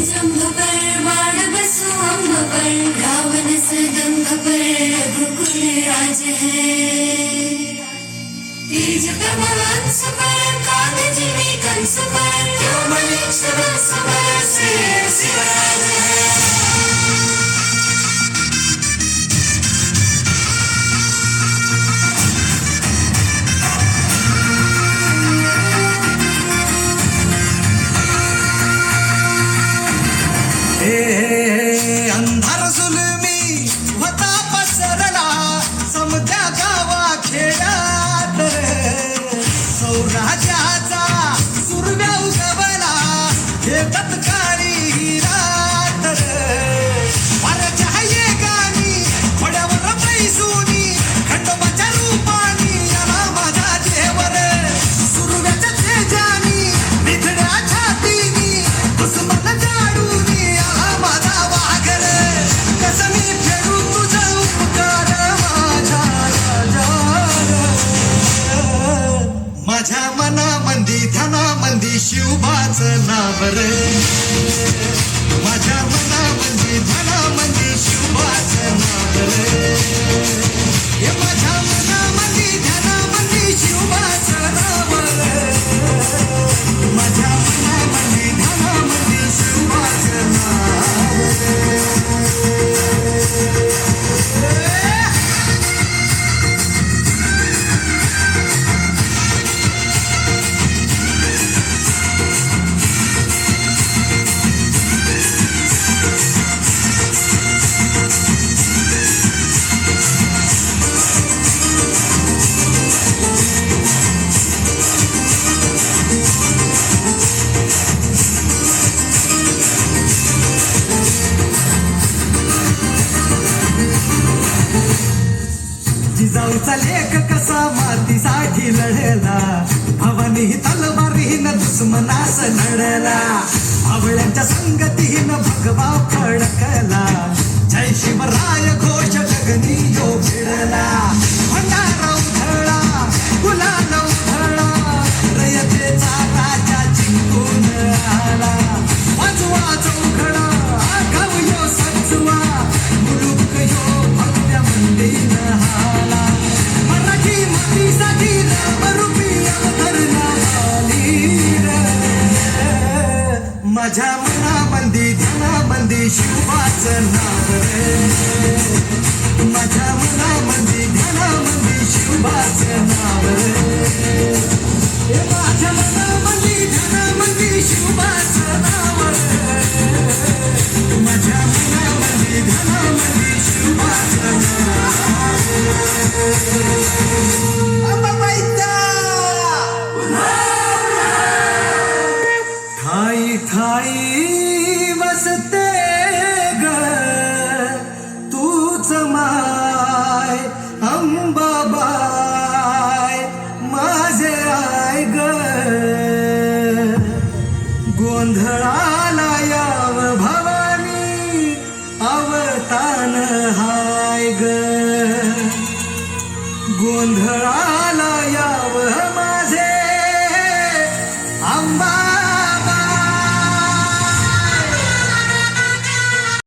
जंभ पर बाण बसो अम्ब पर रावण सदंभ पर रघुकुल राज है तेज प्रभांस पर काल जीवी कंस पर व्योमलिंग वंश पर शेर शिवराज है। अंधार जुलमी होता पसरला समजा गावा खेळात सौराज्याचा सुरव्या उगवला हे तत्काळी रात वाऱ्याच्या ये गाणी घोड्यावर पैसुनी खंडोबाच्या रूपानी आला माझा देवर सुरव्याच्या तेजानी निधड्या छातीनी दुश्मन जाडूनी आला माझा वाघर कसं मी फेडू तुझा उपकार माझ्या मनामंदी ध्यानामंदी शिवबाचं नाव रे माझ्या मनामंदी ध्यानामंदी शिवबाचं नाव रे हे माझ्या मनामंदी ध्यानामंदी शिवबाचं नाव रे माझ्या मनामंदी ध्यानामंदी शिवबाचं नाव रे जिजाऊचा लेख कसा मातीसाठी लढला भवानी तलवारीनं दुश्मनास लढला भावळ्यांच्या संगतीनं भगवा फडकला जय शिवराय घोष गगनी यो भिडला भंडारा उधळला गुलाल उधळला रयतेचा राजा जिंकून आला वाजवा चौघडा आगाव यो सजवा मुलुक यो भव्य मंदिर हाला मराठी मातीसाठी रामरूपी अवतरला आली रे माझ्या मनामंदी ध्यानामंदी शिवबाचं नाव रे माझ्या मनामंदी ध्यानामंदी शिवबाचं नाव रे हे माझ्या मनामंदी ध्यानामंदी शिवबाचं नाव रे माझ्या मनामंदी ध्यानामंदी शिवबाचं नाव ठाई ठाई वसते ग तूच माय अंबाबाय माझे आय ग गोंधळाला याव भवानी अवतान हाय ग गोंधळाला